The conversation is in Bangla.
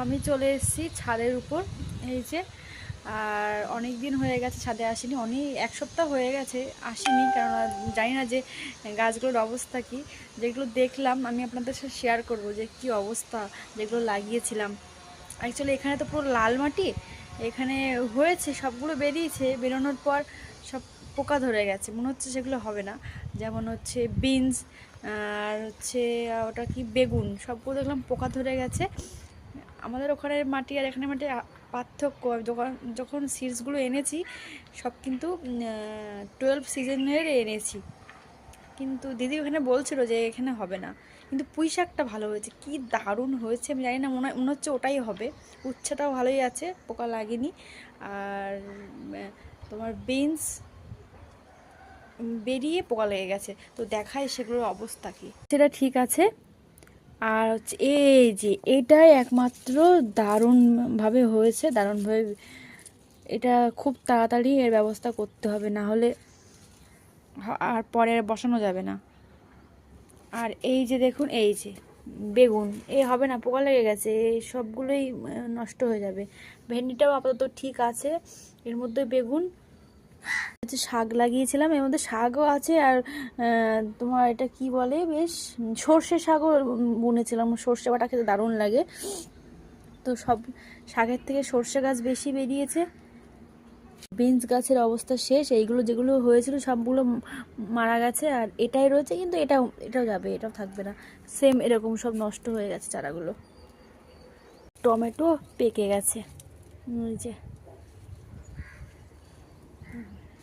আমি চলে এসেছি ছাদের উপর। এই যে, আর অনেক দিন হয়ে গেছে ছাদে আসিনি, এক সপ্তাহ হয়ে গেছে আসিনি, কারণ জানি না যে গাছগুলোর অবস্থা কি। যেগুলো দেখলাম আমি আপনাদের সাথে শেয়ার করব যে কি অবস্থা, যেগুলো লাগিয়েছিলাম। অ্যাকচুয়ালি এখানে তো পুরো লাল মাটি, এখানে হয়েছে সবগুলো বেরিয়েছে, বেরোনোর পর সব পোকা ধরে গেছে, মনে হচ্ছে সেগুলো হবে না। যেমন হচ্ছে বিনস, আর হচ্ছে ওটা কি বেগুন, সবগুলো দেখলাম পোকা ধরে গেছে। আমাদের ওখানের মাটি আর এখানে মাটি পার্থক্য। যখন যখন সিডসগুলো এনেছি সব কিন্তু 12 সিজনের এনেছি, কিন্তু দিদি ওখানে বলছিল যে এখানে হবে না। কিন্তু পুঁই শাকটা ভালো হয়েছে, কি দারুণ হয়েছে, আমি জানি না, মনে হচ্ছে ওটাই হবে। উচ্ছেটাও ভালোই আছে, পোকা লাগেনি। আর তোমার বিনস বেরিয়ে পোকা লেগে গেছে, তো দেখায় সেগুলোর অবস্থা কি। সেটা ঠিক আছে। আর হচ্ছে এই যে এটাই একমাত্র দারুণভাবে হয়েছে, দারুণভাবে। এটা খুব তাড়াতাড়ি এর ব্যবস্থা করতে হবে, না হলে আর পরে বসানো যাবে না। আর এই যে দেখুন, এই যে বেগুন, হবে না, পোকা লেগে গেছে, এই সবগুলোই নষ্ট হয়ে যাবে। ভেন্ডিটাও আপাতত ঠিক আছে, এর মধ্যে বেগুন হচ্ছে। শাক লাগিয়েছিলাম, এর মধ্যে শাকও আছে। আর তোমার এটা কি বলে, বেশ সর্ষে শাকও বুনেছিলাম, সর্ষে বাটা খেতে দারুণ লাগে। তো সব শাকের থেকে সর্ষে গাছ বেশি বেরিয়েছে। বিনস গাছের অবস্থা শেষ, এইগুলো যেগুলো হয়েছিল সবগুলো মারা গেছে। আর এটাই রয়েছে, কিন্তু এটাও যাবে, এটাও থাকবে না। সেম এরকম সব নষ্ট হয়ে গেছে চারাগুলো। টমেটো পেকে গেছে, এই যে।